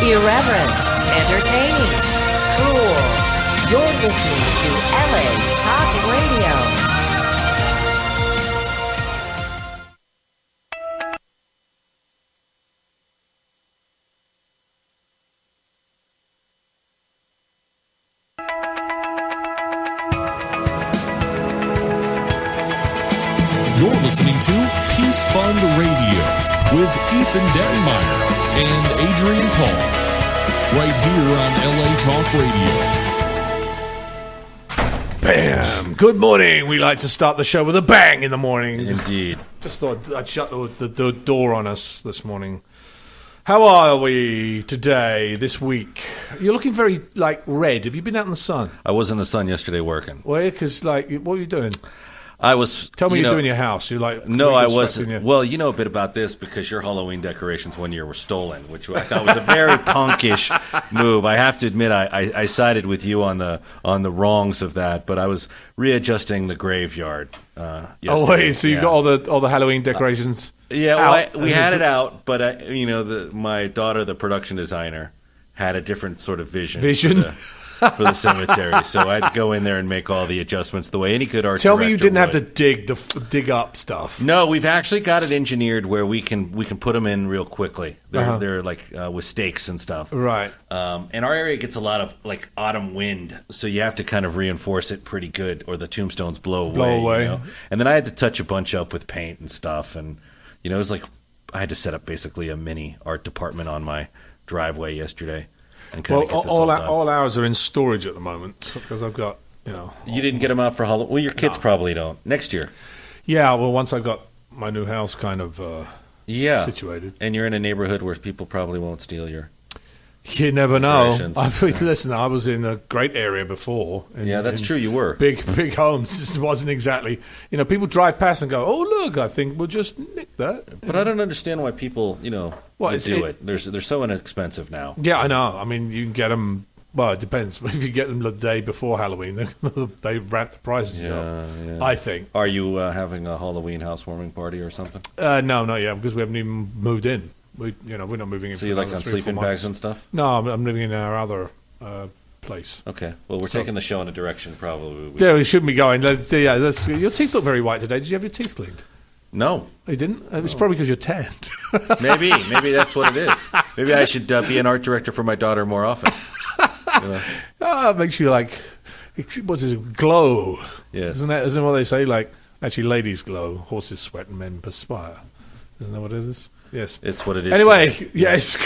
Irreverent, entertaining, cool. You're listening to LA Talk Radio. You're listening to Peace Fund Radio with Ethan Dettenmaier and Adrian Paul, right here on LA Talk Radio. Bam! Good morning. We like to start the show with a bang in the morning. Indeed. Just thought I'd shut the door on us this morning. How are we today, this week? You're looking very, red. Have you been out in the sun? I was in the sun yesterday working. Well, because, what were you doing? I was. Tell me you're doing your house. You're like, no, I wasn't. Well, you know a bit about this because your Halloween decorations one year were stolen, which I thought was a very punkish move. I have to admit, I sided with you on the wrongs of that, but I was readjusting the graveyard. Yesterday. Oh wait, so you got all the Halloween decorations? Yeah, well, we had it out, but my daughter, the production designer, had a different sort of vision. For the cemetery, so I'd go in there and make all the adjustments the way any good art director would. Tell me you didn't have to dig up stuff. No, we've actually got it engineered where we can put them in real quickly. They're like with stakes and stuff. Right. And our area gets a lot of autumn wind, so you have to kind of reinforce it pretty good, or the tombstones blow away. You know? And then I had to touch a bunch up with paint and stuff, and it was like I had to set up basically a mini art department on my driveway yesterday. All ours are in storage at the moment because I've got, You didn't get them out for Halloween? Well, your kids probably don't. Next year. Yeah, well, once I got my new house kind of situated. And you're in a neighborhood where people probably won't steal your... You never know. Listen, I was in a great area before. That's true, you were. Big homes. This wasn't exactly... people drive past and go, oh, look, I think we'll just nick that. But I don't understand why people, do it. They're so inexpensive now. Yeah, I know. I mean, you can get them... Well, it depends. If you get them the day before Halloween, they ramp the prices up, I think. Are you having a Halloween housewarming party or something? No, not yet, because we haven't even moved in. We're not moving in. So you on sleeping bags and stuff? No, I'm living in our other place. Okay. Well, we're taking the show in a direction probably. We shouldn't be going. Your teeth look very white today. Did you have your teeth cleaned? No. You didn't? It's probably because you're tanned. Maybe that's what it is. Maybe I should be an art director for my daughter more often. It makes you what is it? Glow. Yes. Isn't what they say? Actually, ladies glow, horses sweat, and men perspire. Isn't that what it is? Yes, it's what it is. Anyway, yes.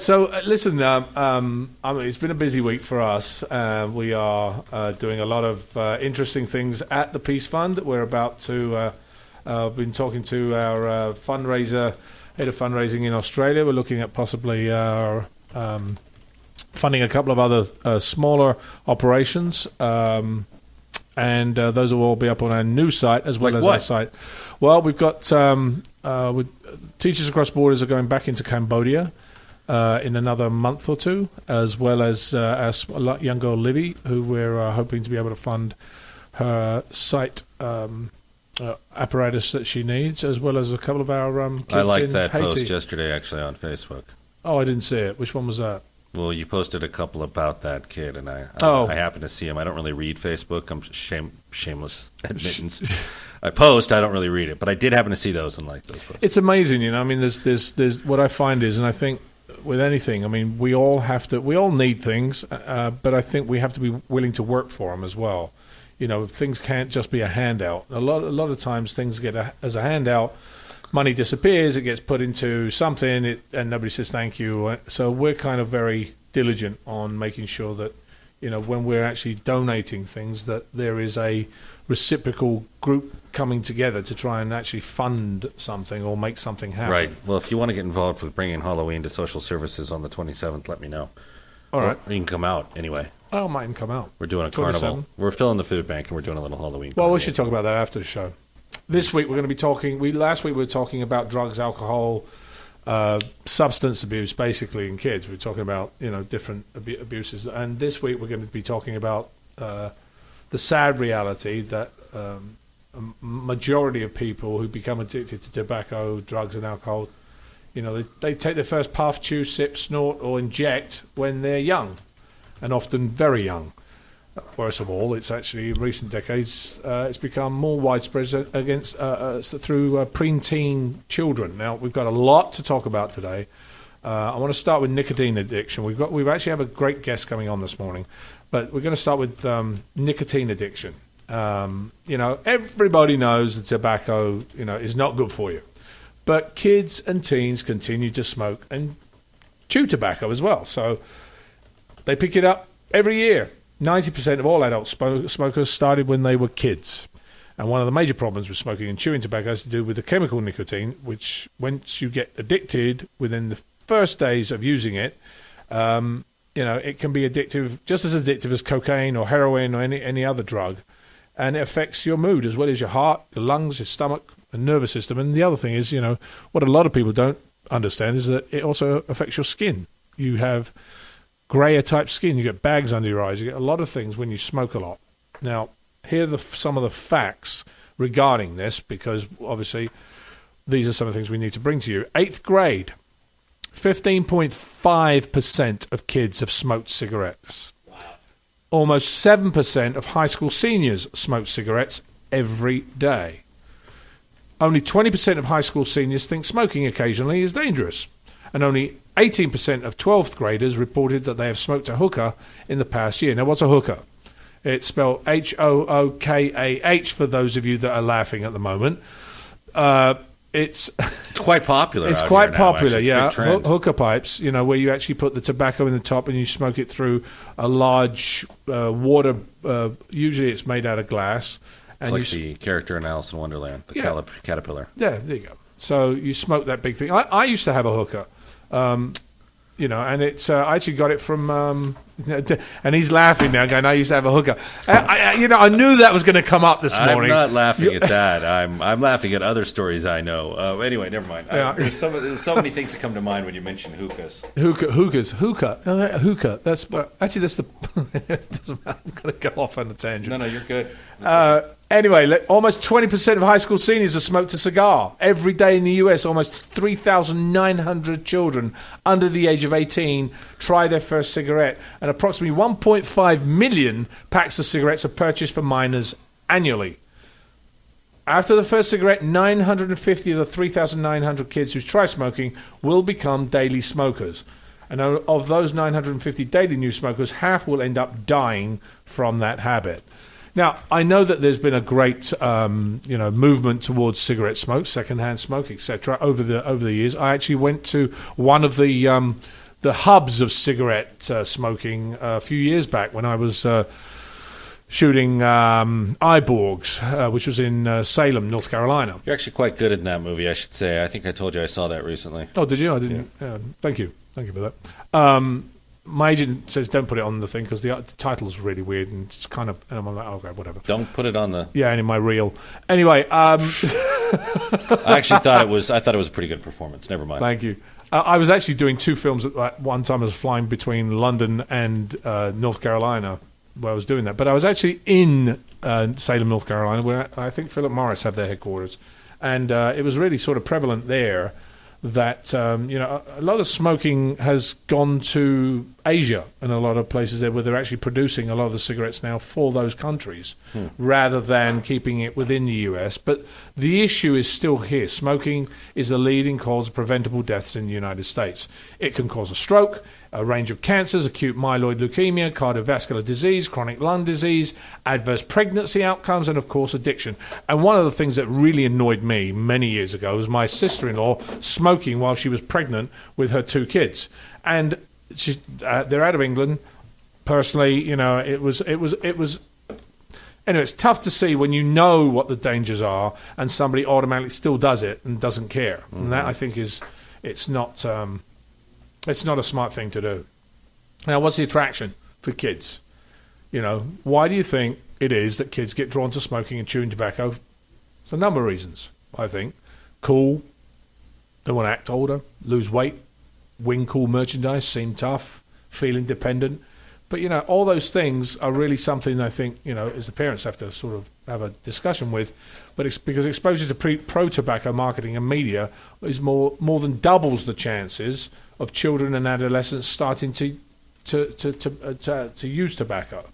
So listen, it's been a busy week for us. We are doing a lot of interesting things at the Peace Fund. We're about to. Been talking to our fundraiser, head of fundraising in Australia. We're looking at possibly funding a couple of other smaller operations. And those will all be up on our new site as well as our site. Well, we've got Teachers Across Borders are going back into Cambodia in another month or two, as well as our young girl Livy, who we're hoping to be able to fund her site apparatus that she needs, as well as a couple of our kids I liked that Haiti. post yesterday, actually, on Facebook. Oh, I didn't see it. Which one was that? Well, you posted a couple about that kid, and I happened to see him. I don't really read Facebook. I'm shameless admittance. I don't really read it, but I did happen to see those and like those posts. It's amazing, I mean, there's what I find is, and I think with anything, I mean, we all need things, but I think we have to be willing to work for them as well. Things can't just be a handout. A lot of times things get as a handout. Money disappears, it gets put into something, and nobody says thank you. So we're kind of very diligent on making sure that, when we're actually donating things, that there is a reciprocal group coming together to try and actually fund something or make something happen. Right. Well, if you want to get involved with bringing Halloween to social services on the 27th, let me know. All right. Or you can come out anyway. I might even come out. We're doing a 27. Carnival. We're filling the food bank, and we're doing a little Halloween carnival. We should talk about that after the show. This week we're going to be talking. Last week we were talking about drugs, alcohol, substance abuse, basically in kids. We're talking about different abuses, and this week we're going to be talking about the sad reality that a majority of people who become addicted to tobacco, drugs, and alcohol, They take their first puff, chew, sip, snort, or inject when they're young, and often very young. Worst of all, it's actually in recent decades it's become more widespread through preteen children. Now we've got a lot to talk about today. I want to start with nicotine addiction. We've actually have a great guest coming on this morning, but we're going to start with nicotine addiction. Everybody knows that tobacco, is not good for you, but kids and teens continue to smoke and chew tobacco as well. So they pick it up every year. 90% of all adult smokers started when they were kids. And one of the major problems with smoking and chewing tobacco has to do with the chemical nicotine, which once you get addicted within the first days of using it, it can be addictive, just as addictive as cocaine or heroin or any other drug. And it affects your mood as well as your heart, your lungs, your stomach, and nervous system. And the other thing is, what a lot of people don't understand is that it also affects your skin. You have grayer type skin, you get bags under your eyes, you get a lot of things when you smoke a lot. Now, here are some of the facts regarding this, because obviously these are some of the things we need to bring to you. 8th grade, 15.5% of kids have smoked cigarettes. Wow. Almost 7% of high school seniors smoke cigarettes every day. Only 20% of high school seniors think smoking occasionally is dangerous. And only 18% of 12th graders reported that they have smoked a hookah in the past year. Now, what's a hookah? It's spelled H-O-O-K-A-H for those of you that are laughing at the moment. It's quite popular. It's quite popular, yeah. Hookah pipes, where you actually put the tobacco in the top and you smoke it through a large water. Usually it's made out of glass. It's like the character in Alice in Wonderland, the caterpillar. Yeah, there you go. So you smoke that big thing. I used to have a hookah. And it's I actually got it from and he's laughing now going, I used to have a hookah. I knew that was going to come up this morning. I'm not laughing at that. I'm laughing at other stories I know. Anyway, never mind. There's so many things that come to mind when you mention hookahs. Hookah. That's actually that's the doesn't matter. I'm going to go off on a tangent. No, you're good. Anyway, almost 20% of high school seniors have smoked a cigar. Every day in the US, almost 3,900 children under the age of 18 try their first cigarette, and approximately 1.5 million packs of cigarettes are purchased for minors annually. After the first cigarette, 950 of the 3,900 kids who try smoking will become daily smokers. And of those 950 daily new smokers, half will end up dying from that habit. Now, I know that there's been a great, movement towards cigarette smoke, secondhand smoke, etc. over the years. I actually went to one of the hubs of cigarette smoking a few years back when I was shooting Eyeborgs, which was in Salem, North Carolina. You're actually quite good in that movie, I should say. I think I told you I saw that recently. Oh, did you? I didn't. Yeah. Thank you for that. My agent says don't put it on the thing because the title's really weird and it's kind of. And I'm like, okay, whatever. Don't put it on the. Yeah, and in my reel. Anyway, I actually thought it was. I thought it was a pretty good performance. Never mind. Thank you. I was actually doing two films at one time. I was flying between London and North Carolina where I was doing that. But I was actually in Salem, North Carolina, where I think Philip Morris have their headquarters, and it was really sort of prevalent there. That a lot of smoking has gone to Asia and a lot of places there where they're actually producing a lot of the cigarettes now for those countries rather than keeping it within the US. But the issue is still here. Smoking is the leading cause of preventable deaths in the United States. It can cause a stroke, a range of cancers, acute myeloid leukemia, cardiovascular disease, chronic lung disease, adverse pregnancy outcomes, and, of course, addiction. And one of the things that really annoyed me many years ago was my sister-in-law smoking while she was pregnant with her two kids. And they're out of England. Personally, it was. Anyway, it's tough to see when you know what the dangers are and somebody automatically still does it and doesn't care. Mm-hmm. And that, I think, it's not a smart thing to do. Now, what's the attraction for kids? Why do you think it is that kids get drawn to smoking and chewing tobacco? It's a number of reasons, I think. Cool. They want to act older, lose weight, win cool merchandise, seem tough, feel independent. But, all those things are really something I think, as the parents have to sort of have a discussion with. But it's because exposure to pro-tobacco marketing and media is more than doubles the chances of children and adolescents starting to use tobacco.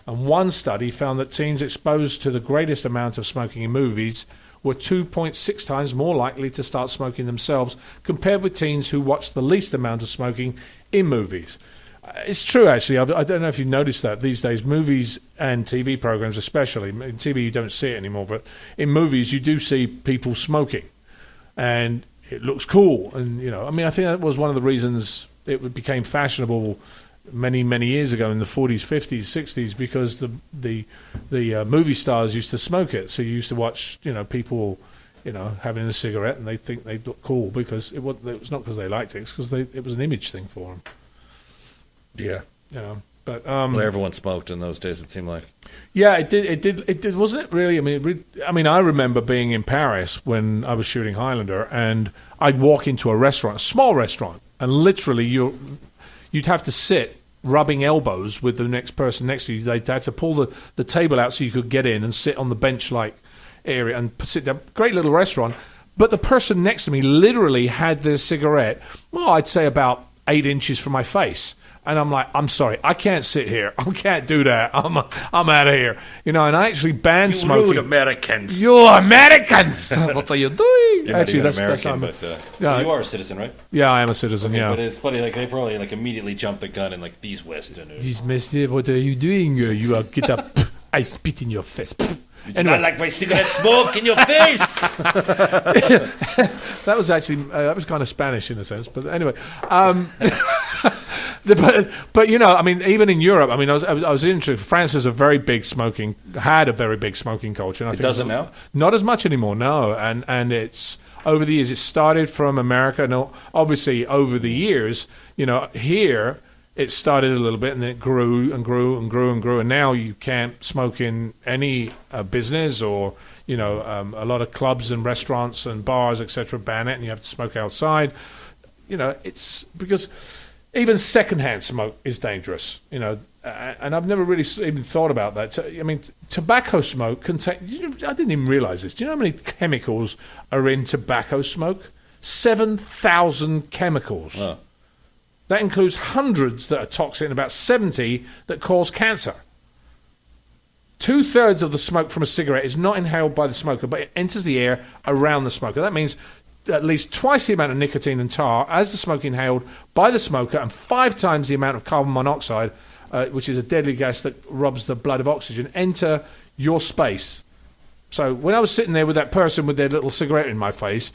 And one study found that teens exposed to the greatest amount of smoking in movies were 2.6 times more likely to start smoking themselves compared with teens who watched the least amount of smoking in movies. It's true, actually. I don't know if you've noticed that these days, movies and TV programs especially, in TV you don't see it anymore, but in movies you do see people smoking. And it looks cool. And, I think that was one of the reasons it became fashionable many, many years ago in the 40s, 50s, 60s, because the movie stars used to smoke it. So you used to watch, people, having a cigarette, and they think they look cool because it was not because they liked it, it's because it was an image thing for them. Yeah. But well, everyone smoked in those days, it seemed like. Yeah, it did, wasn't it really? I remember being in Paris when I was shooting Highlander, and I'd walk into a small restaurant, and literally you'd have to sit rubbing elbows with the next person next to you. They'd have to pull the table out so you could get in and sit on the bench-like area and sit down. Great little restaurant. But the person next to me literally had their cigarette, I'd say about 8 inches from my face. And I'm like, I'm sorry, I can't sit here. I can't do that. I'm out of here. And I actually banned smoking. You rude Americans. You Americans. What are you doing? You're actually, not even American, but you are a citizen, right? Yeah, I am a citizen, okay, yeah. But it's funny, they probably immediately jumped the gun and these Westerners. These Westerners, what are you doing? You are, get up. I spit in your face. Anyway. I like my cigarette smoke in your face. That was actually kind of Spanish in a sense, but anyway. But even in Europe, I was interested. France had a very big smoking culture. And I think doesn't now? Not as much anymore, no. And it's over the years. It started from America, and obviously over the years, here. It started a little bit, and then it grew and grew and grew and grew, and now you can't smoke in any business or, a lot of clubs and restaurants and bars, etc., ban it, and you have to smoke outside. It's because even secondhand smoke is dangerous, and I've never really even thought about that. Tobacco smoke contains, I didn't even realize this. Do you know how many chemicals are in tobacco smoke? 7,000 chemicals. Oh. That includes hundreds that are toxic and about 70 that cause cancer. 2/3 of the smoke from a cigarette is not inhaled by the smoker, but it enters the air around the smoker. That means at least twice the amount of nicotine and tar as the smoke inhaled by the smoker, and 5 times the amount of carbon monoxide, which is a deadly gas that robs the blood of oxygen, enter your space. So when I was sitting there with that person with their little cigarette in my face,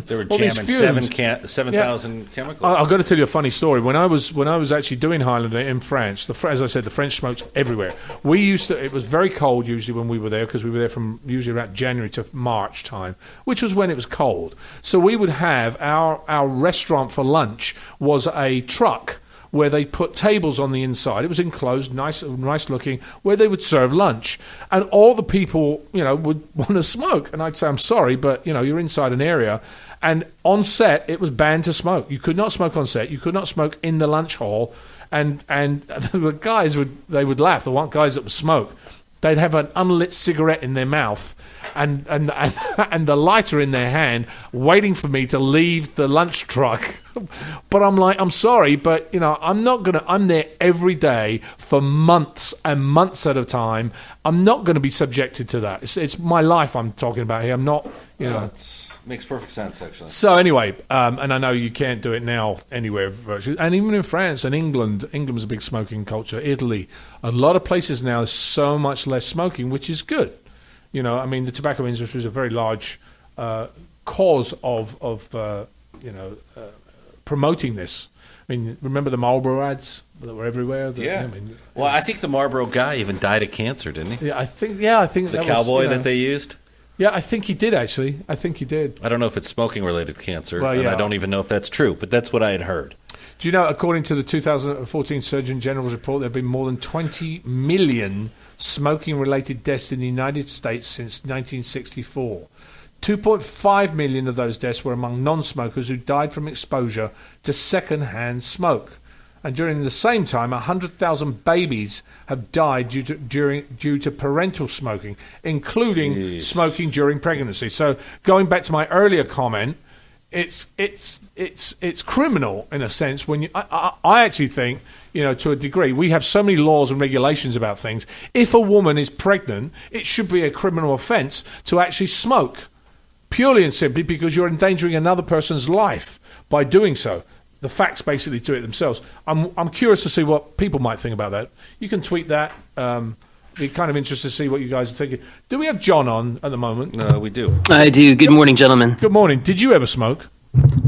they were jamming 7,000 chemicals. I've got to tell you a funny story. When I was actually doing Highlander in France, as I said, the French smoked everywhere. It was very cold usually when we were there, because we were there from usually around January to March time, which was when it was cold. So we would have our restaurant for lunch was a truck where they put tables on the inside. It was enclosed, nice looking, where they would serve lunch. And all the people, would want to smoke. And I'd say, I'm sorry, but, you're inside an area. And on set, it was banned to smoke. You could not smoke on set. You could not smoke in the lunch hall. And the guys would laugh. The one guys that would smoke, they'd have an unlit cigarette in their mouth and the lighter in their hand, waiting for me to leave the lunch truck. But I'm like, I'm sorry, but I'm there every day for months and months at a time. I'm not going to be subjected to that. It's my life I'm talking about here. I'm not, It makes perfect sense, actually. So anyway, and I know you can't do it now anywhere virtually, and even in France and England was a big smoking culture. Italy, a lot of places now, there's so much less smoking, which is good. The tobacco industry is a very large cause of promoting this. Remember the Marlboro ads that were everywhere? I think the Marlboro guy even died of cancer, didn't he? Yeah, I think the cowboy that they used. Yeah, I think he did, actually. I think he did. I don't know if it's smoking-related cancer, and I don't even know if that's true, but that's what I had heard. Do you know, according to the 2014 Surgeon General's report, there have been more than 20 million smoking-related deaths in the United States since 1964. 2.5 million of those deaths were among non-smokers who died from exposure to second-hand smoke. And during the same time, 100,000 babies have died due to parental smoking, including smoking during pregnancy. So going back to my earlier comment, it's criminal in a sense when I actually think, to a degree, we have so many laws and regulations about things. If a woman is pregnant, it should be a criminal offence to actually smoke, purely and simply because you're endangering another person's life by doing so. The facts basically do it themselves. I'm curious to see what people might think about that. You can tweet that. Be kind of interested to see what you guys are thinking. Do we have John on at the moment? No, we do. I do. Good morning, gentlemen. Good morning. Did you ever smoke?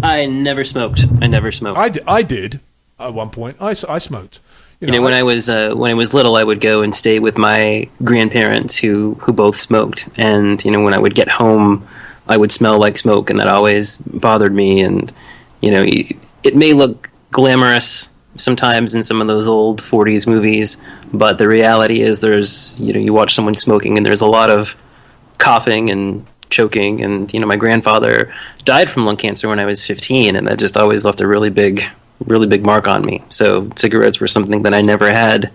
I never smoked. I did at one point. I smoked. When I was little, I would go and stay with my grandparents who both smoked. And when I would get home, I would smell like smoke, and that always bothered me. And it may look glamorous sometimes in some of those old 40s movies, but the reality is there's you watch someone smoking and there's a lot of coughing and choking, and my grandfather died from lung cancer when I was 15, and that just always left a really big mark on me. So cigarettes were something that I never had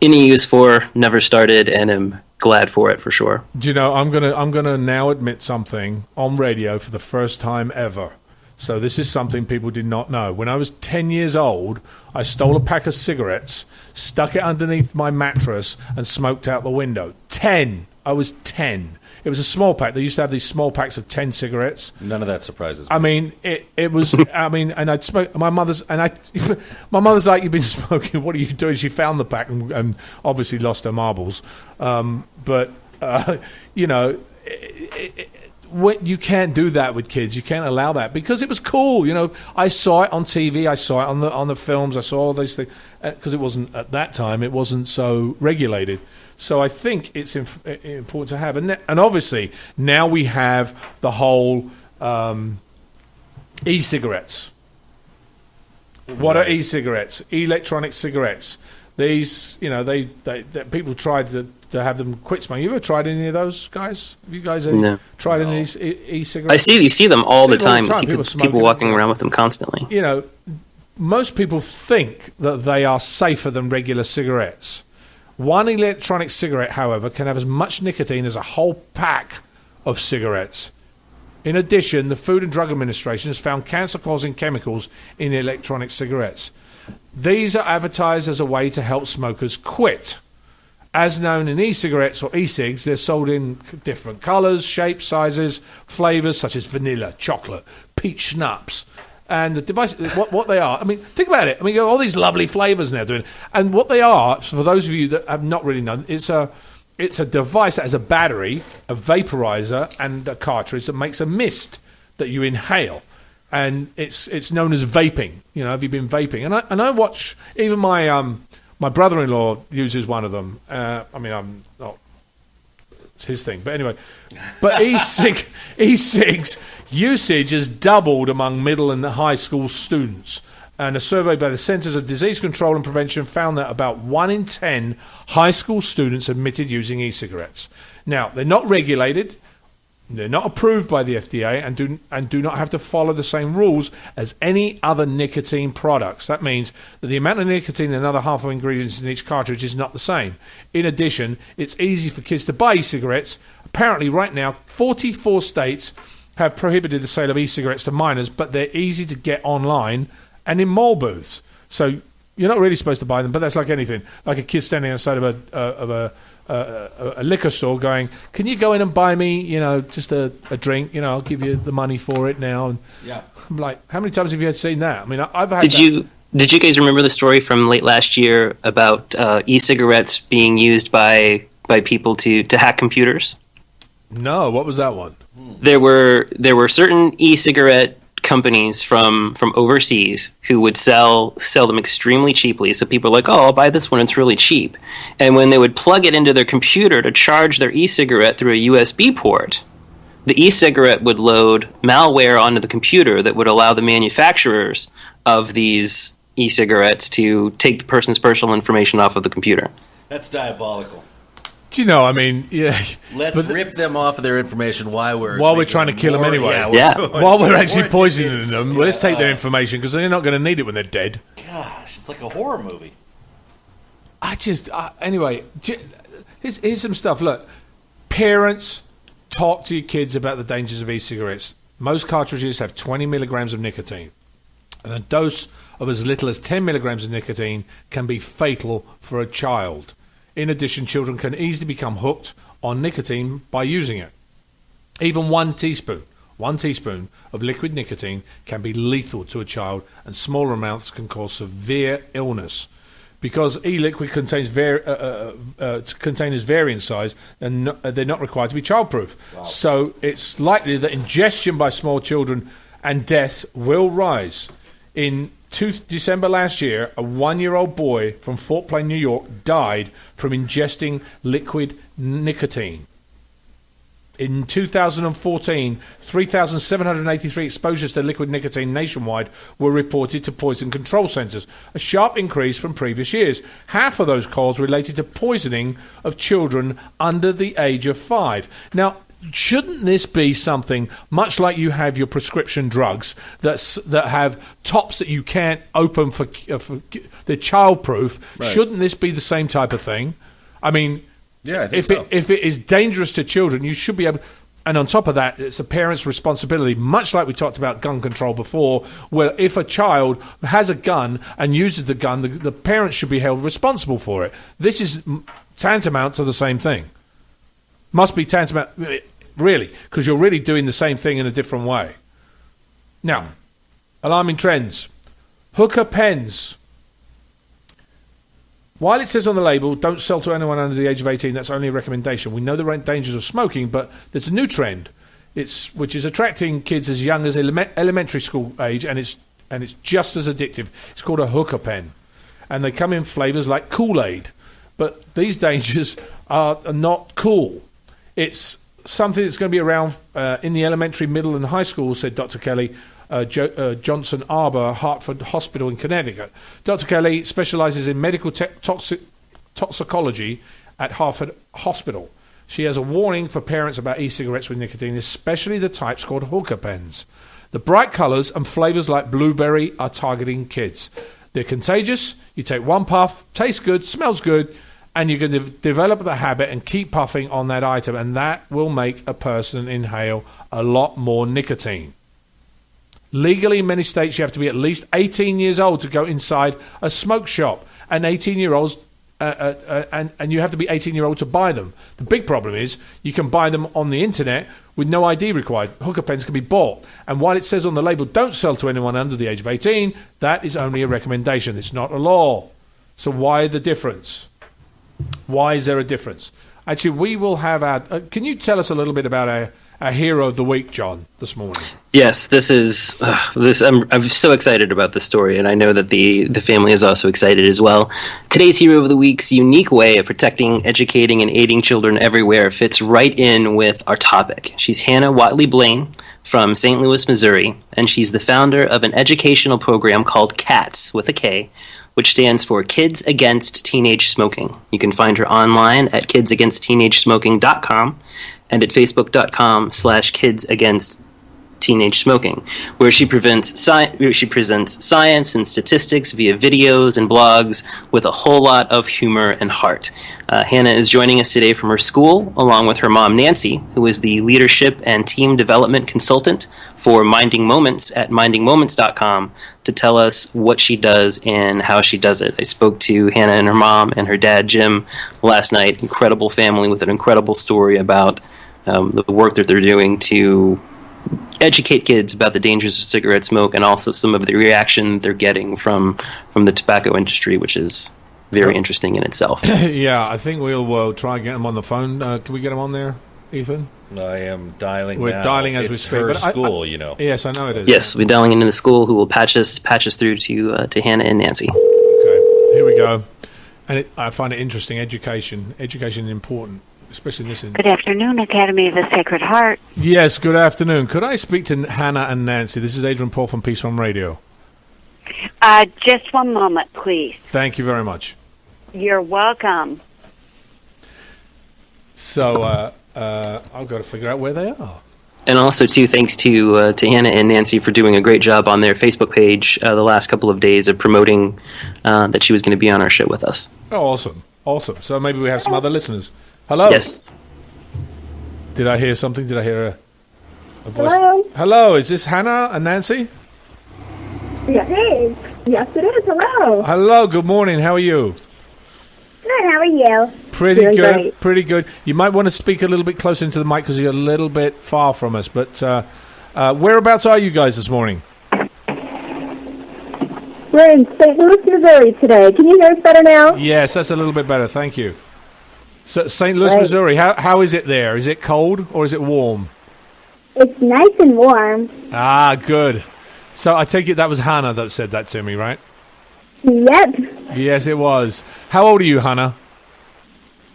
any use for, never started, and am glad for it for sure. Do you know, I'm gonna now admit something on radio for the first time ever. So this is something people did not know. When I was 10 years old, I stole a pack of cigarettes, stuck it underneath my mattress, and smoked out the window. 10. I was 10. It was a small pack. They used to have these small packs of 10 cigarettes. None of that surprises me. I mean, it was. I mean, and I'd smoke. My mother's like, "You've been smoking. What are you doing?" She found the pack and obviously lost her marbles. You can't do that with kids. You can't allow that because it was cool. I saw it on TV. I saw it on the films. I saw all those things because it wasn't at that time. It wasn't so regulated. So I think it's important to have. And obviously now we have the whole e-cigarettes. What are e-cigarettes? Electronic cigarettes. These, they people tried to have them quit smoking. You ever tried any of those, guys? Have you guys tried any of these e-cigarettes? You see them all the time. You see people walking around with them constantly. Most people think that they are safer than regular cigarettes. One electronic cigarette, however, can have as much nicotine as a whole pack of cigarettes. In addition, the Food and Drug Administration has found cancer-causing chemicals in electronic cigarettes. These are advertised as a way to help smokers quit. As known in e-cigarettes or e-cigs, they're sold in different colours, shapes, sizes, flavours such as vanilla, chocolate, peach schnapps. And the device, what they are, I mean, think about it. I mean, you have all these lovely flavours now doing. And what they are, for those of you that have not really known, it's a device that has a battery, a vaporizer, and a cartridge that makes a mist that you inhale. And it's known as vaping. Have you been vaping? And I watch, even my brother-in-law uses one of them. I'm not, it's his thing. But anyway, e-cigs usage has doubled among middle and high school students. And a survey by the Centers of Disease Control and Prevention found that about 1 in 10 high school students admitted using e-cigarettes. Now, they're not regulated. They're not approved by the FDA and do not have to follow the same rules as any other nicotine products. That means that the amount of nicotine and other harmful ingredients in each cartridge is not the same. In addition, it's easy for kids to buy e-cigarettes. Apparently, right now, 44 states have prohibited the sale of e-cigarettes to minors, but they're easy to get online and in mall booths. So you're not really supposed to buy them, but that's like anything. Like a kid standing outside of a liquor store going, "Can you go in and buy me, just a drink? I'll give you the money for it now." And yeah, I'm like, how many times have you seen that? I mean, I've had. Did you guys remember the story from late last year about e-cigarettes being used by people to hack computers? No, what was that one? There were certain e-cigarette companies from overseas who would sell them extremely cheaply. So people are like, "Oh, I'll buy this one, it's really cheap." And when they would plug it into their computer to charge their e-cigarette through a USB port, the e-cigarette would load malware onto the computer that would allow the manufacturers of these e-cigarettes to take the person's personal information off of the computer. That's diabolical. Do you know? I mean, yeah. Let's rip them off of their information while we're trying to kill them anyway. Yeah. While we're actually poisoning them, let's take their information because they're not going to need it when they're dead. Gosh, It's like a horror movie. Anyway, here's some stuff. Look, parents, talk to your kids about the dangers of e-cigarettes. Most cartridges have 20 milligrams of nicotine, and a dose of as little as 10 milligrams of nicotine can be fatal for a child. In addition, children can easily become hooked on nicotine by using it. Even one teaspoon of liquid nicotine can be lethal to a child, and smaller amounts can cause severe illness. Because e-liquid containers vary in size, and they're not required to be childproof. Wow. So it's likely that ingestion by small children and deaths will rise. In December last year, a 1-year-old boy from Fort Plain, New York, died from ingesting liquid nicotine. In 2014, 3,783 exposures to liquid nicotine nationwide were reported to poison control centres, a sharp increase from previous years. Half of those calls related to poisoning of children under the age of 5. Now, shouldn't this be something, much like you have your prescription drugs that have tops that you can't open for they're childproof? Right. Shouldn't this be the same type of thing? I mean... Yeah, I think so. If it is dangerous to children, you should be able... And on top of that, it's a parent's responsibility, much like we talked about gun control before, where if a child has a gun and uses the gun, the parent should be held responsible for it. This is tantamount to the same thing. Must be tantamount, really, because you're really doing the same thing in a different way. Now, alarming trends. Hooker pens. While it says on the label, don't sell to anyone under the age of 18, that's only a recommendation. We know the dangers of smoking, but there's a new trend, which is attracting kids as young as elementary school age, and it's just as addictive. It's called a hooker pen, and they come in flavours like Kool-Aid. But these dangers are not cool. It's something that's going to be around in the elementary, middle, and high school, said Dr. Kelly. Johnson Arbor, Hartford Hospital in Connecticut. Dr. Kelly specializes in medical toxicology at Hartford Hospital. She has a warning for parents about e-cigarettes with nicotine, especially the types called hooker pens. The bright colors and flavors like blueberry are targeting kids. They're contagious. You take one puff, tastes good, smells good, and you can develop the habit and keep puffing on that item, and that will make a person inhale a lot more nicotine. Legally, in many states, you have to be at least 18 years old to go inside a smoke shop, and 18-year-olds, and you have to be 18-year-old to buy them. The big problem is you can buy them on the internet with no ID required. Hooker pens can be bought, and while it says on the label, "Don't sell to anyone under the age of 18," that is only a recommendation. It's not a law. So why the difference? Why is there a difference? Actually, we will have our... can you tell us a little bit about our hero of the week, John, this morning? Yes, this is I'm so excited about this story, and I know that the family is also excited as well. Today's hero of the week's unique way of protecting, educating, and aiding children everywhere fits right in with our topic. She's Hannah Whatley-Blaine from St. Louis, Missouri, and she's the founder of an educational program called K.A.T.S, with a K, which stands for Kids Against Teenage Smoking. You can find her online at kidsagainstteenagesmoking.com and at facebook.com/kidsagainst-teenage-smoking, where she presents science and statistics via videos and blogs with a whole lot of humor and heart. Hannah is joining us today from her school, along with her mom, Nancy, who is the leadership and team development consultant for Minding Moments at mindingmoments.com, to tell us what she does and how she does it. I spoke to Hannah and her mom and her dad, Jim, last night. Incredible family with an incredible story about the work that they're doing to educate kids about the dangers of cigarette smoke, and also some of the reaction they're getting from the tobacco industry, which is very interesting in itself. Yeah, I think we'll try and get him on the phone. Can we get him on there, Ethan? I am dialing. We're now. dialing as it's we speak. Her but school, you know. Yes, I know it is. Yes, we're dialing into the school, who will patch us through to Hannah and Nancy. Okay, here we go. And I find it interesting. Education is important, especially in this. Good afternoon, Academy of the Sacred Heart. Yes, good afternoon. Could I speak to Hannah and Nancy? This is Adrian Paul from Peace Farm Radio. Just one moment, please. Thank you very much. You're welcome. So I've got to figure out where they are. And also, too, thanks to Hannah and Nancy for doing a great job on their Facebook page the last couple of days of promoting that she was going to be on our show with us. Oh, awesome. Awesome. So maybe we have some other listeners. Hello. Yes. Did I hear something? Did I hear a voice? Hello. Hello. Is this Hannah and Nancy? Yes, it is. Yes, it is. Hello. Hello. Good morning. How are you? Good. How are you? Pretty Doing good. great. Pretty good. You might want to speak a little bit closer into the mic because you're a little bit far from us. But whereabouts are you guys this morning? We're in St. Louis, Missouri today. Can you hear us better now? Yes, that's a little bit better. Thank you. So, St. Louis, Great. Missouri. How is it there? Is it cold or is it warm? It's nice and warm. Ah, good. So I take it that was Hannah that said that to me, right? Yep. Yes, it was. How old are you, Hannah?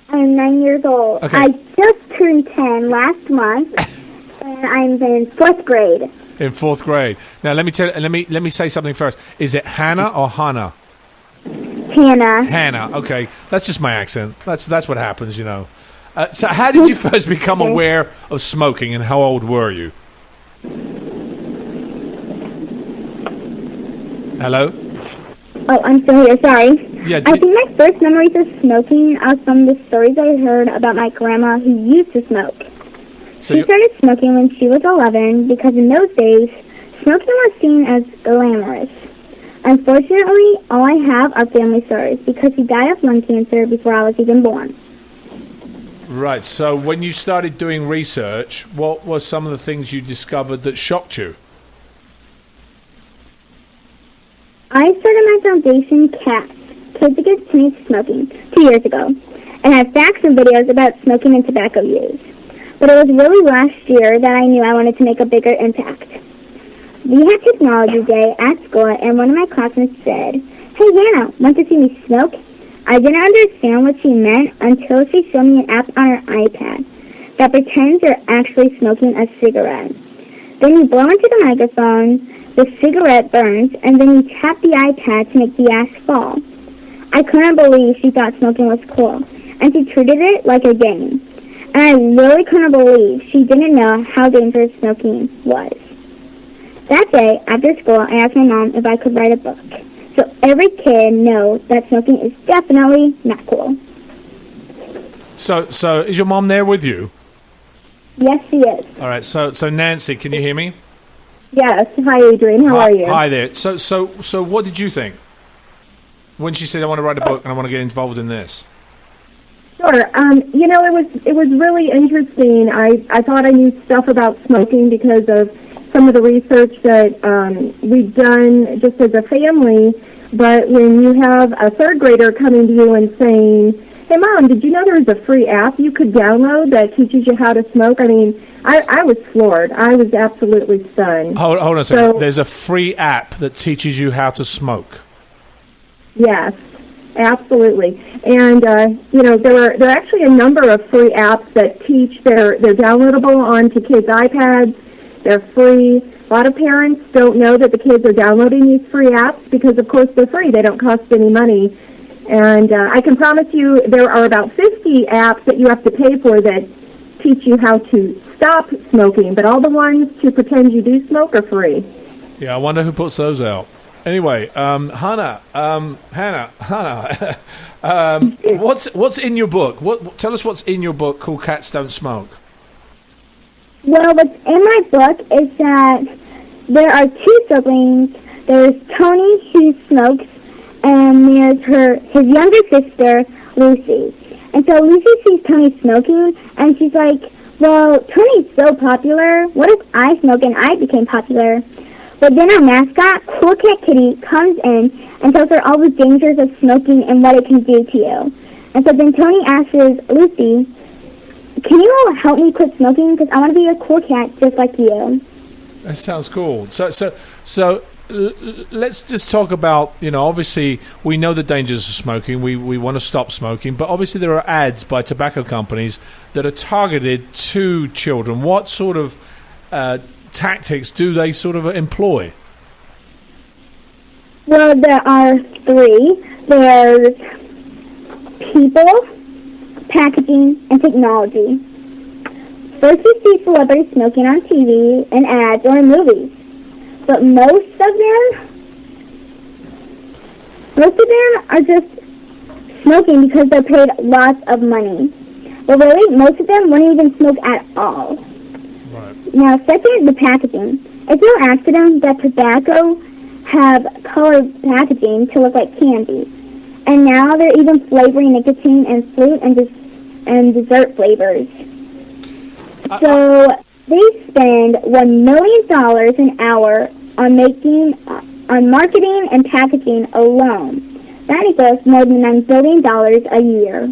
I'm 9 years old. Okay. I just turned 10 last month, and I'm in 4th grade. In 4th grade. Now let me say something first. Is it Hannah or Hannah? Hannah. Hannah. Okay, that's just my accent. That's what happens, you know. So how did you first become aware of smoking, and how old were you? Hello? Oh, I'm still here. Sorry. Yeah. I think my first memories of smoking are from the stories I heard about my grandma who used to smoke. So She you, started smoking when she was 11 because in those days, smoking was seen as glamorous. Unfortunately, all I have are family stories because she died of lung cancer before I was even born. right. So when you started doing research, what were some of the things you discovered that shocked you? I started my foundation, K.A.T.S, Kids Against Teenage Smoking, 2 years ago, and have facts and videos about smoking and tobacco use. But it was really last year that I knew I wanted to make a bigger impact. We had technology day at school, and one of my classmates said, "Hey, Hannah, want to see me smoke?" I didn't understand what she meant until she showed me an app on her iPad that pretends you're actually smoking a cigarette. Then you blow into the microphone, the cigarette burns, and then you tap the iPad to make the ash fall. I couldn't believe she thought smoking was cool, and she treated it like a game. And I really couldn't believe she didn't know how dangerous smoking was. That day, after school, I asked my mom if I could write a book, so every kid knows that smoking is definitely not cool. So is your mom there with you? Yes, she is. All right. So Nancy, can you hear me? Yes. Hi, Adrian. How are you? Hi there. So what did you think when she said I want to write a book and I want to get involved in this? Sure. It was really interesting. I thought I knew stuff about smoking because of some of the research that we've done just as a family. But when you have a third grader coming to you and saying, "Hey, Mom, did you know there was a free app you could download that teaches you how to smoke?" I mean, I was floored. I was absolutely stunned. Hold on a second. So- There's a free app that teaches you how to smoke. Yes, absolutely. And there are actually a number of free apps that teach. They're downloadable onto kids' iPads. They're free. A lot of parents don't know that the kids are downloading these free apps because, of course, they're free. They don't cost any money. And I can promise you there are about 50 apps that you have to pay for that teach you how to stop smoking. But all the ones to pretend you do smoke are free. Yeah, I wonder who puts those out. Anyway, Hannah, what's in your book? Tell us what's in your book called Cats Don't Smoke. Well, what's in my book is that there are two siblings. There's Tony, who smokes, and there's his younger sister, Lucy. And so Lucy sees Tony smoking, and she's like, "Well, Tony's so popular. What if I smoke and I became popular?" But then our mascot, Cool K.A.T, comes in and tells her all the dangers of smoking and what it can do to you. And so then Tony asks Lucy, "Can you help me quit smoking? Because I want to be a cool cat just like you." That sounds cool. So let's just talk about, obviously we know the dangers of smoking. We want to stop smoking, but obviously there are ads by tobacco companies that are targeted to children. What sort of tactics do they sort of employ? Well, there are three. There's people, packaging, and technology. First, you see celebrities smoking on TV and ads or in movies. But most of them are just smoking because they're paid lots of money. But really, most of them wouldn't even smoke at all. Right. Now, second, the packaging. It's no accident that tobacco have colored packaging to look like candy. And now they're even flavoring nicotine and fruit and dessert flavors. So they spend $1 million an hour on marketing and packaging alone. That equals more than $9 billion a year.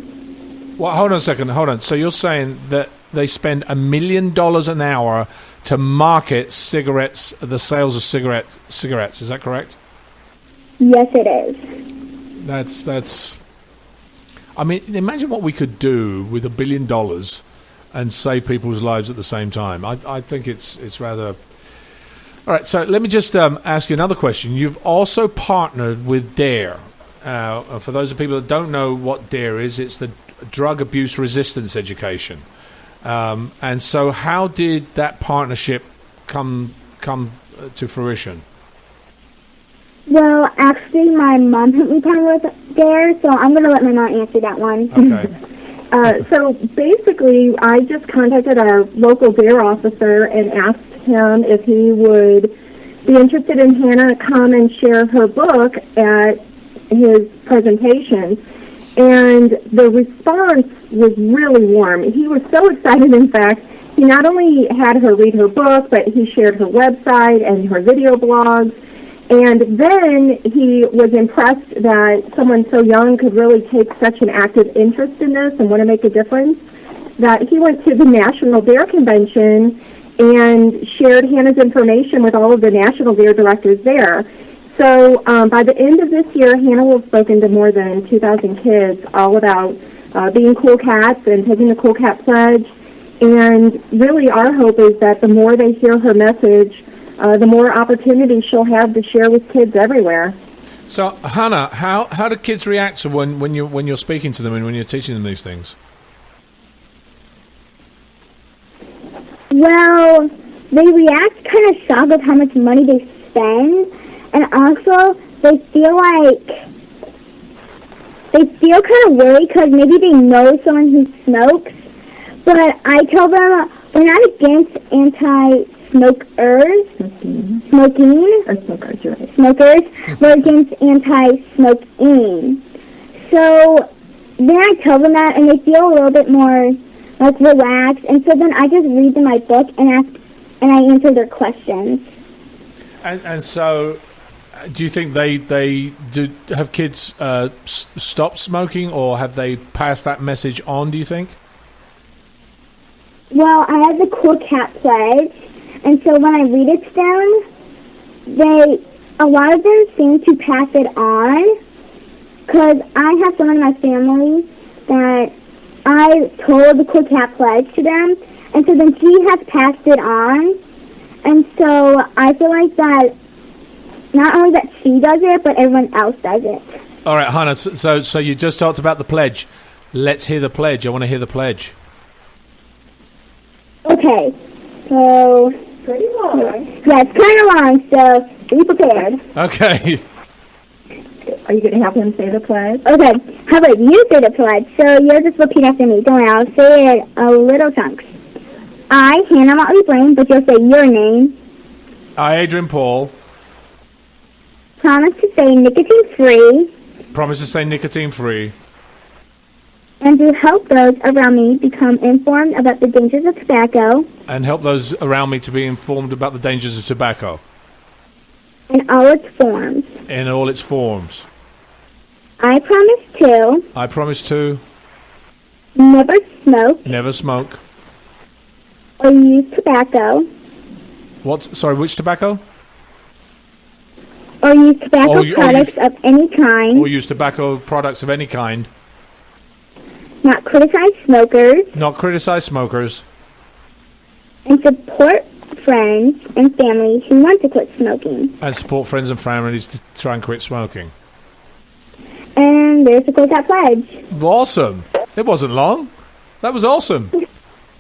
Well, hold on a second. Hold on. So you're saying that they spend $1 million an hour to market cigarettes, the sales of cigarettes. Is that correct? Yes, it is. That's. I mean, imagine what we could do with $1 billion and save people's lives at the same time. I think it's rather. All right. So let me just ask you another question. You've also partnered with D.A.R.E. For those of people that don't know what D.A.R.E is, it's the Drug Abuse Resistance Education. And so how did that partnership come to fruition? Well, actually, my mom helped me partner with D.A.R.E, so I'm going to let my mom answer that one. Okay. So basically, I just contacted our local D.A.R.E officer and asked him if he would be interested in Hannah come and share her book at his presentation. And the response was really warm. He was so excited, in fact, he not only had her read her book, but he shared her website and her video blogs. And then he was impressed that someone so young could really take such an active interest in this and want to make a difference, that he went to the National D.A.R.E Convention and shared Hannah's information with all of the National D.A.R.E directors there. So by the end of this year, Hannah will have spoken to more than 2,000 kids all about being cool cats and taking the Cool Cat Pledge. And really our hope is that the more they hear her message, the more opportunity she'll have to share with kids everywhere. So, Hannah, how do kids react to when you're speaking to them and when you're teaching them these things? Well, they react kind of shocked with how much money they spend, and also they feel kind of worried because maybe they know someone who smokes. But I tell them we're not against anti-smokers. Smokers. We're against anti-smoking. So then I tell them that, and they feel a little bit more like relaxed. And so then I just read them my book and I answer their questions. And so, do you think they have kids stop smoking, or have they passed that message on? Do you think? Well, I have the Cool Cat Pledge, and so when I read it to them, a lot of them seem to pass it on, because I have someone in my family that I told the Cool Cat Pledge to them, and so then she has passed it on, and so I feel like that not only that she does it, but everyone else does it. All right, Hannah, so you just talked about the pledge. Let's hear the pledge. I want to hear the pledge. Okay, so Pretty long. yeah, it's kind of long, so be prepared. Okay. Are you going to have him say the pledge? Okay, how about you say the pledge? So you'll just repeat after me. Don't worry, I'll say it a little chunks. I, Hannah Whatley-Blaine, but you'll say your name. I, Adrian Paul, Promise to say nicotine-free. promise to stay nicotine-free. And to help those around me become informed about the dangers of tobacco. And help those around me to be informed about the dangers of tobacco. In all its forms. In all its forms. I I promise to never smoke never smoke. or use tobacco. Sorry, which tobacco? Or use tobacco products of any kind. Or use tobacco products of any kind. Not criticize smokers. Not criticize smokers. And support friends and family who want to quit smoking. And support friends and families to try and quit smoking. And there's the Cool Cat Pledge. Awesome. It wasn't long. That was awesome.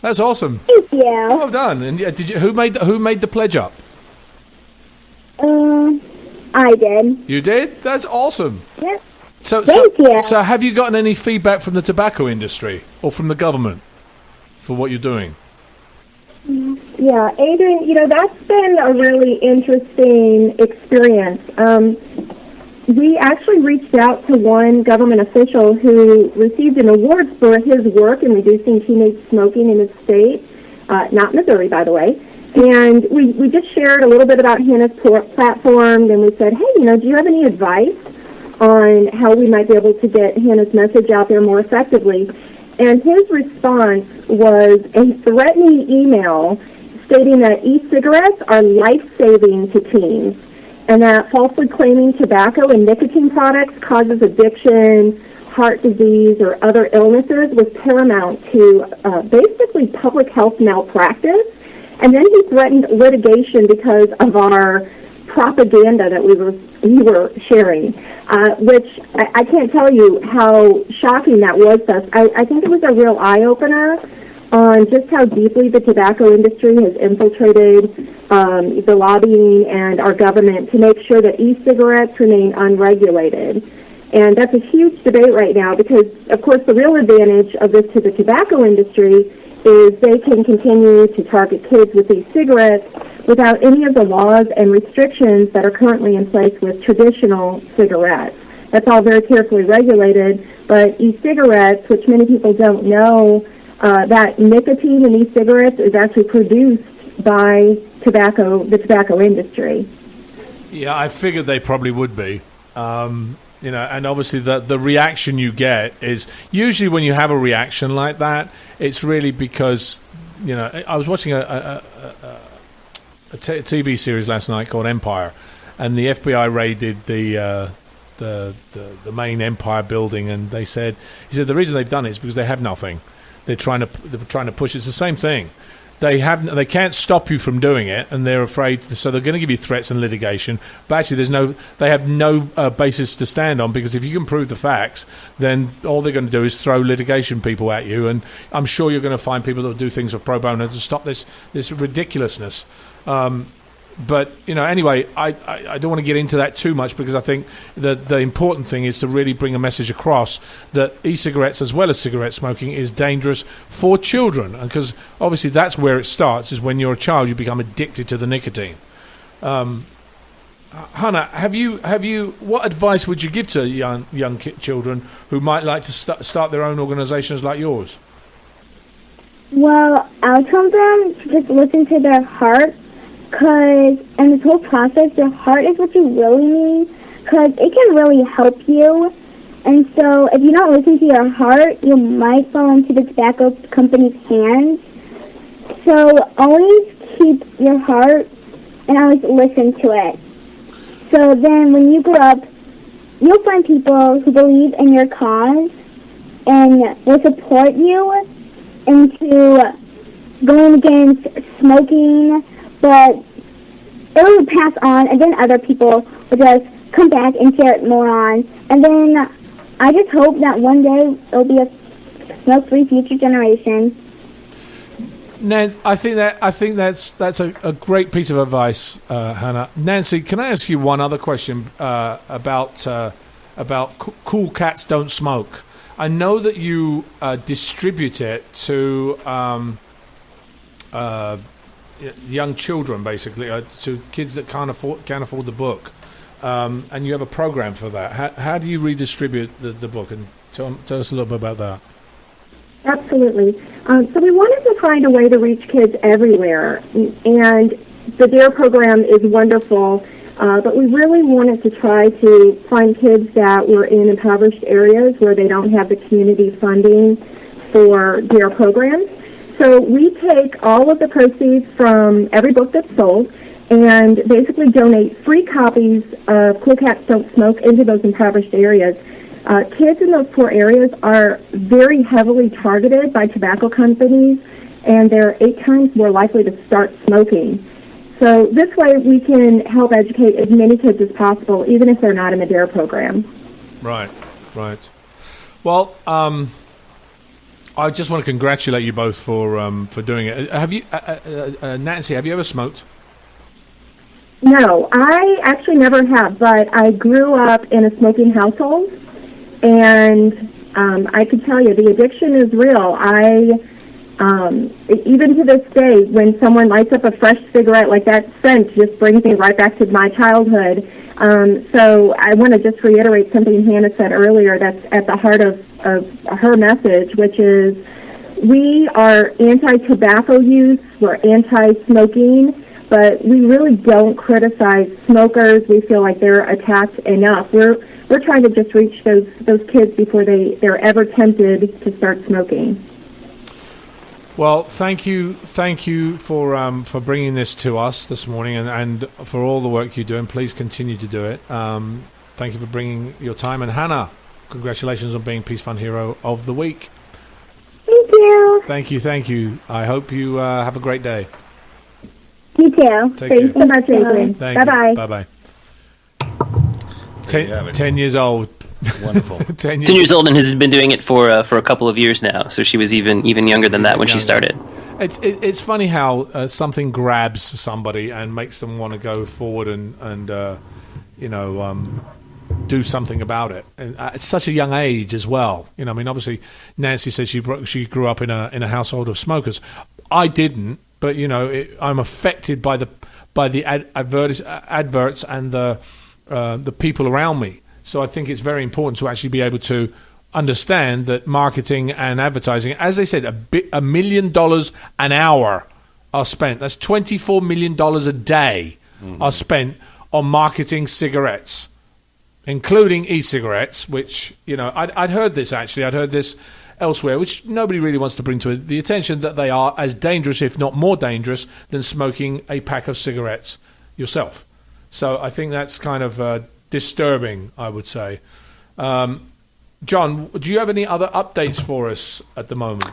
That's awesome. Thank you. Well done. And did you? Who made the pledge up? I did. You did? That's awesome. Yep. Thank you. So have you gotten any feedback from the tobacco industry or from the government for what you're doing? Yeah, Adrian, that's been a really interesting experience. We actually reached out to one government official who received an award for his work in reducing teenage smoking in his state, not Missouri, by the way. And we just shared a little bit about Hannah's platform, and we said, hey, do you have any advice on how we might be able to get Hannah's message out there more effectively? And his response was a threatening email stating that e-cigarettes are life-saving to teens, and that falsely claiming tobacco and nicotine products causes addiction, heart disease, or other illnesses was paramount to basically public health malpractice. And then he threatened litigation because of our propaganda that we were sharing, which I can't tell you how shocking that was to us. I think it was a real eye-opener on just how deeply the tobacco industry has infiltrated the lobbying and our government to make sure that e-cigarettes remain unregulated. And that's a huge debate right now because, of course, the real advantage of this to the tobacco industry is they can continue to target kids with these cigarettes without any of the laws and restrictions that are currently in place with traditional cigarettes. That's all very carefully regulated, but e-cigarettes, which many people don't know, that nicotine in e-cigarettes is actually produced by the tobacco industry. Yeah, I figured they probably would be. And obviously the reaction you get is usually when you have a reaction like that, it's really because, I was watching a TV series last night called Empire, and the FBI raided the main Empire building, and he said the reason they've done it is because they have nothing. They're trying to push. It's the same thing. They can't stop you from doing it, and they're afraid. So they're going to give you threats and litigation. But actually, they have no basis to stand on, because if you can prove the facts, then all they're going to do is throw litigation people at you. And I'm sure you're going to find people that will do things for pro bono to stop this ridiculousness. But anyway, I don't want to get into that too much, because I think that the important thing is to really bring a message across that e-cigarettes, as well as cigarette smoking, is dangerous for children, because obviously that's where it starts. Is when you're a child, you become addicted to the nicotine. Hannah, have you? What advice would you give to young children who might like to start their own organisations like yours? Well, I'll tell them to just listen to their heart. Because in this whole process, your heart is what you really need, because it can really help you. And so if you don't listen to your heart, you might fall into the tobacco company's hands. So always keep your heart and always listen to it. So then when you grow up, you'll find people who believe in your cause and will support you into going against smoking, but it will pass on, and then other people will just come back and share it more on. And then I just hope that one day it'll be a smoke-free future generation. Nancy, I think that's a great piece of advice, Hannah. Nancy, can I ask you one other question about Cool K.A.T.S Don't Smoke? I know that you distribute it to young children, basically, to kids that can't afford the book, and you have a program for that. How do you redistribute the book? And tell us a little bit about that. Absolutely. So we wanted to find a way to reach kids everywhere, and the D.A.R.E program is wonderful, but we really wanted to try to find kids that were in impoverished areas where they don't have the community funding for D.A.R.E programs. So we take all of the proceeds from every book that's sold and basically donate free copies of Cool K.A.T.S Don't Smoke into those impoverished areas. Kids in those poor areas are very heavily targeted by tobacco companies, and they're 8 times more likely to start smoking. So this way we can help educate as many kids as possible, even if they're not in the D.A.R.E program. Right. Well, I just want to congratulate you both for doing it. Have you, Nancy? Have you ever smoked? No, I actually never have, but I grew up in a smoking household, and I can tell you the addiction is real. Even to this day, when someone lights up a fresh cigarette, like that scent just brings me right back to my childhood. So I want to just reiterate something Hannah said earlier that's at the heart of her message, which is we are anti-tobacco use, we're anti-smoking, but we really don't criticize smokers. We feel like they're attacked enough. We're trying to just reach those kids before they're ever tempted to start smoking. Well, thank you for bringing this to us this morning, and for all the work you do, and please continue to do it. Thank you for bringing your time, and Hannah, congratulations on being Peace Fund Hero of the Week. Thank you. Thank you. I hope you have a great day. You too. Thanks so much, Adrian. Bye-bye. Bye-bye. 10 years old. Wonderful. 10 years old, and has been doing it for a couple of years now. So she was even younger than that when she started. It's funny how something grabs somebody and makes them want to go forward and do something about it. And at such a young age as well. I mean, obviously, Nancy said she grew up in a household of smokers. I didn't, but I'm affected by the adverts and the people around me. So I think it's very important to actually be able to understand that marketing and advertising, as they said, $1 million an hour are spent. That's $24 million a day are spent on marketing cigarettes, including e-cigarettes, which, I'd heard this actually. I'd heard this elsewhere, which nobody really wants to bring to the attention, that they are as dangerous, if not more dangerous, than smoking a pack of cigarettes yourself. So I think that's kind of disturbing, I would say. John, do you have any other updates for us at the moment?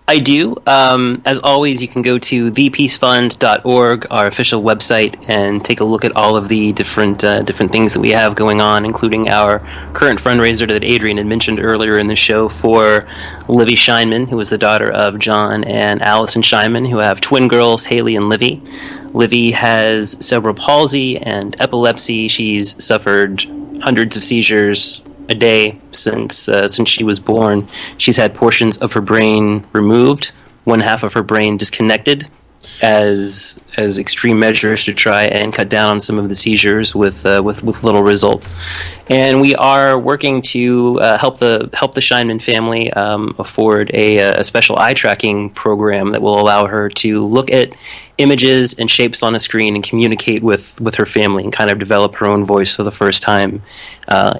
I do. As always, you can go to thepeacefund.org, our official website, and take a look at all of the different things that we have going on, including our current fundraiser that Adrian had mentioned earlier in the show for Livy Scheinman, who is the daughter of John and Allison Scheinman, who have twin girls, Haley and Livy. Livy has cerebral palsy and epilepsy. She's suffered hundreds of seizures a day since she was born. She's had portions of her brain removed, one half of her brain disconnected, as extreme measures to try and cut down on some of the seizures with little result. And we are working to help the Scheinman family afford a special eye tracking program that will allow her to look at images and shapes on a screen and communicate with her family and kind of develop her own voice for the first time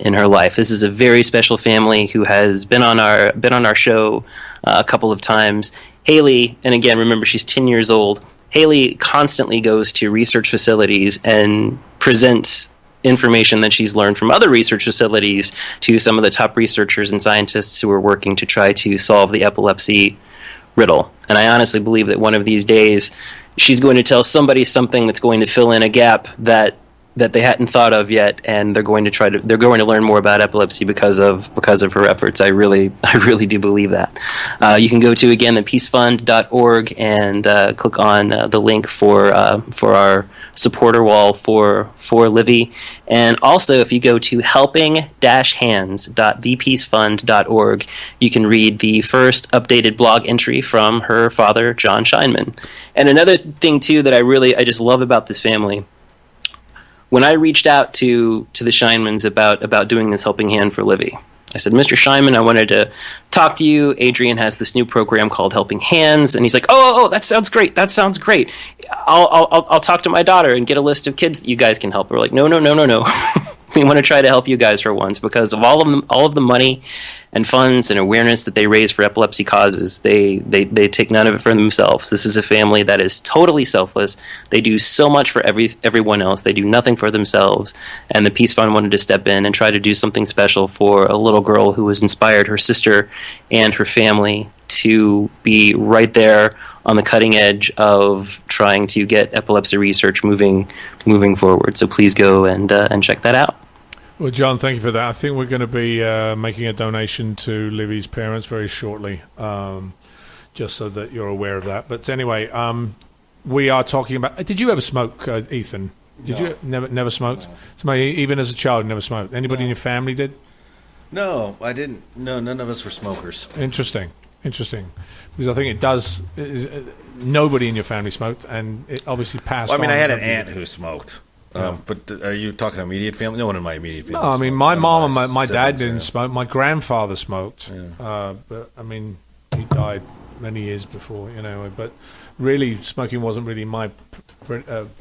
in her life. This is a very special family who has been on our show a couple of times. Haley, and again, remember, she's 10 years old. Haley constantly goes to research facilities and presents information that she's learned from other research facilities to some of the top researchers and scientists who are working to try to solve the epilepsy riddle. And I honestly believe that one of these days she's going to tell somebody something that's going to fill in a gap that they hadn't thought of yet, and they're going to learn more about epilepsy because of her efforts. I really do believe that. You can go to, again, thepeacefund.org and click on the link for our supporter wall for Livy. And also, if you go to helping-hands.thepeacefund.org, you can read the first updated blog entry from her father, John Scheinman. And another thing too that I just love about this family. When I reached out to the Scheinmans about doing this helping hand for Livy, I said, Mr. Scheinman, I wanted to talk to you. Adrian has this new program called Helping Hands. And he's like, oh, that sounds great. I'll talk to my daughter and get a list of kids that you guys can help. We're like, no. We want to try to help you guys for once, because of all of the money and funds and awareness that they raise for epilepsy causes, they take none of it for themselves. This is a family that is totally selfless. They do so much for everyone else. They do nothing for themselves. And the Peace Fund wanted to step in and try to do something special for a little girl who has inspired her sister and her family to be right there on the cutting edge of trying to get epilepsy research moving forward. So please go and check that out. Well, John, thank you for that. I think we're going to be making a donation to Livy's parents very shortly, just so that you're aware of that. But anyway, we are talking about... Did you ever smoke, Ethan? Did you never smoked? No. Somebody, even as a child, never smoked. Anybody in your family did? No, I didn't. No, none of us were smokers. Interesting. Because I think it does... nobody in your family smoked, and it obviously passed on. I had an aunt who smoked. But are you talking immediate family? No one in my immediate family. No, I mean, my mom and my dad didn't smoke. My grandfather smoked. Yeah. But, I mean, he died many years before, But really, smoking wasn't really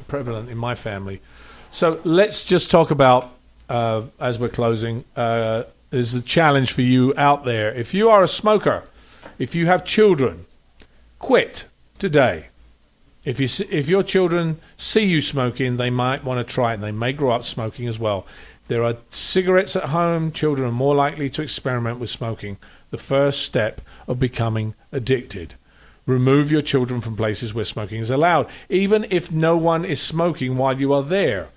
prevalent in my family. So let's just talk about, as we're closing, there's a challenge for you out there. If you are a smoker, if you have children, quit today. If your children see you smoking, they might want to try it, and they may grow up smoking as well. There are cigarettes at home. Children are more likely to experiment with smoking. The first step of becoming addicted. Remove your children from places where smoking is allowed, even if no one is smoking while you are there.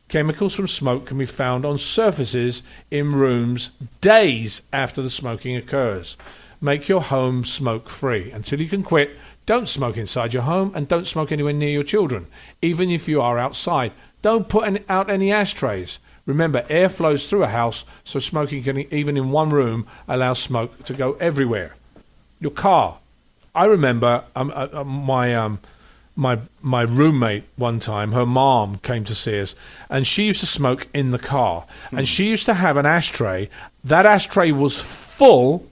Chemicals from smoke can be found on surfaces in rooms days after the smoking occurs. Make your home smoke-free. Until you can quit, don't smoke inside your home, and don't smoke anywhere near your children. Even if you are outside, don't put out any ashtrays. Remember, air flows through a house, so smoking can, even in one room, allow smoke to go everywhere. Your car. I remember my roommate one time, her mom came to see us, and she used to smoke in the car. And she used to have an ashtray. That ashtray was full,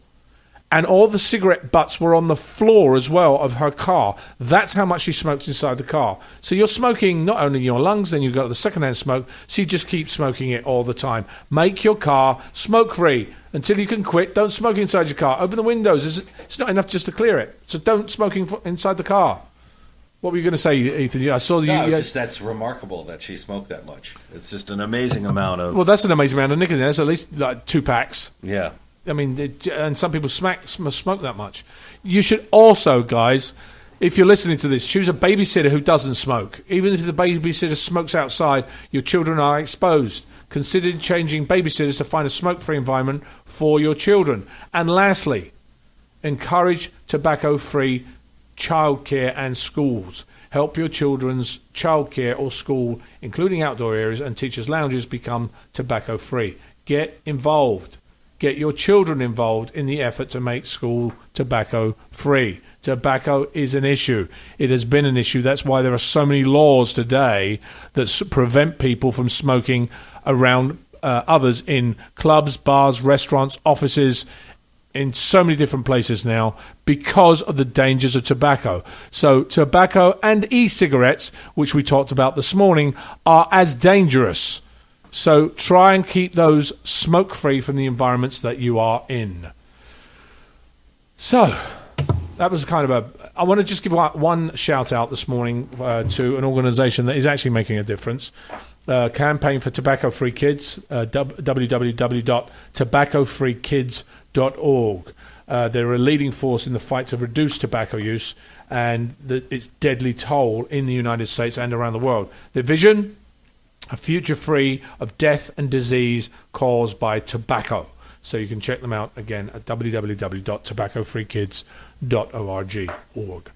and all the cigarette butts were on the floor as well of her car. That's how much she smoked inside the car. So you're smoking not only in your lungs, then you've got the secondhand smoke, so you just keep smoking it all the time. Make your car smoke-free. Until you can quit, don't smoke inside your car. Open the windows. It's not enough just to clear it. So don't smoke inside the car. What were you going to say, Ethan? Yeah, I saw you. That's remarkable that she smoked that much. It's just an amazing amount of... Well, that's an amazing amount of nicotine. There's at least 2 packs. Yeah. I mean, and some people smoke that much. You should also, guys, if you're listening to this, choose a babysitter who doesn't smoke. Even if the babysitter smokes outside, your children are exposed. Consider changing babysitters to find a smoke-free environment for your children. And lastly, encourage tobacco-free childcare and schools. Help your children's childcare or school, including outdoor areas and teachers' lounges, become tobacco-free. Get involved. Get your children involved in the effort to make school tobacco-free. Tobacco is an issue. It has been an issue. That's why there are so many laws today that prevent people from smoking around others in clubs, bars, restaurants, offices, in so many different places now because of the dangers of tobacco. So tobacco and e-cigarettes, which we talked about this morning, are as dangerous. So try and keep those smoke-free from the environments that you are in. So that was kind of I want to just give one shout-out this morning to an organisation that is actually making a difference. Campaign for Tobacco-Free Kids, www.tobaccofreekids.org. They're a leading force in the fight to reduce tobacco use and its deadly toll in the United States and around the world. Their vision? A future free of death and disease caused by tobacco. So you can check them out again at www.tobaccofreekids.org.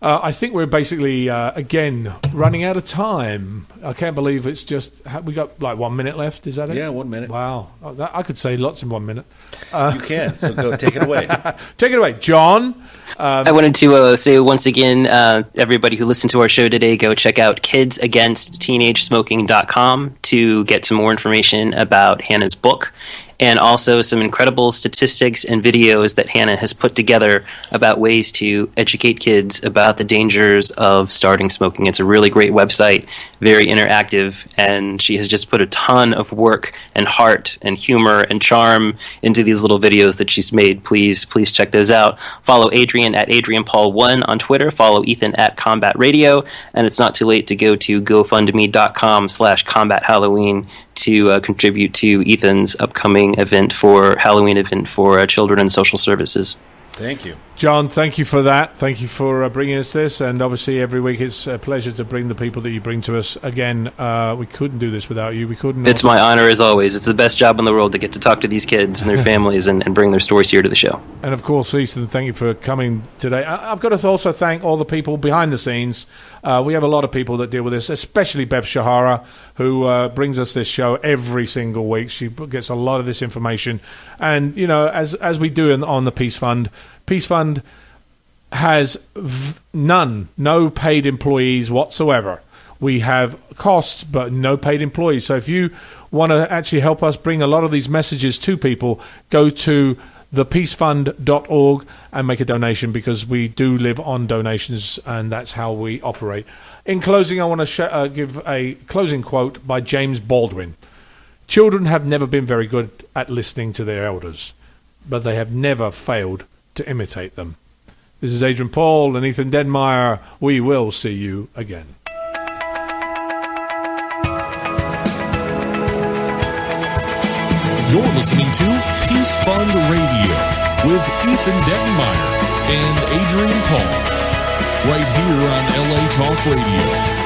I think we're basically, again, running out of time. I can't believe it's just... We got like 1 minute left, is that it? Yeah, 1 minute. Wow. I could say lots in 1 minute. You can, so go take it away. Take it away. John? I wanted to say once again, everybody who listened to our show today, go check out kidsagainstteenagesmoking.com to get some more information about Hannah's book, and also some incredible statistics and videos that Hannah has put together about ways to educate kids about the dangers of starting smoking. It's a really great website, very interactive, and she has just put a ton of work and heart and humor and charm into these little videos that she's made. Please check those out. Follow Adrian at AdrianPaul1 on Twitter. Follow Ethan at Combat Radio, and it's not too late to go to GoFundMe.com/CombatHalloween to contribute to Ethan's upcoming Halloween event for children and social services. Thank you. John, thank you for that. Thank you for bringing us this. And obviously, every week it's a pleasure to bring the people that you bring to us. Again, we couldn't do this without you. We couldn't. It's my honor, as always. It's the best job in the world to get to talk to these kids and their families and bring their stories here to the show. And of course, Ethan, thank you for coming today. I've got to also thank all the people behind the scenes. We have a lot of people that deal with this, especially Bev Shahara, who brings us this show every single week. She gets a lot of this information. And, you know, as we do on the Peace Fund has no paid employees whatsoever. We have costs, but no paid employees. So if you want to actually help us bring a lot of these messages to people, go to thepeacefund.org and make a donation, because we do live on donations, and that's how we operate. In closing, I want to give a closing quote by James Baldwin. Children have never been very good at listening to their elders, but they have never failed to imitate them. This is Adrian Paul and Ethan Dettenmaier. We will see you again. You're listening to Peace Fund Radio with Ethan Dettenmaier and Adrian Paul, right here on LA Talk Radio.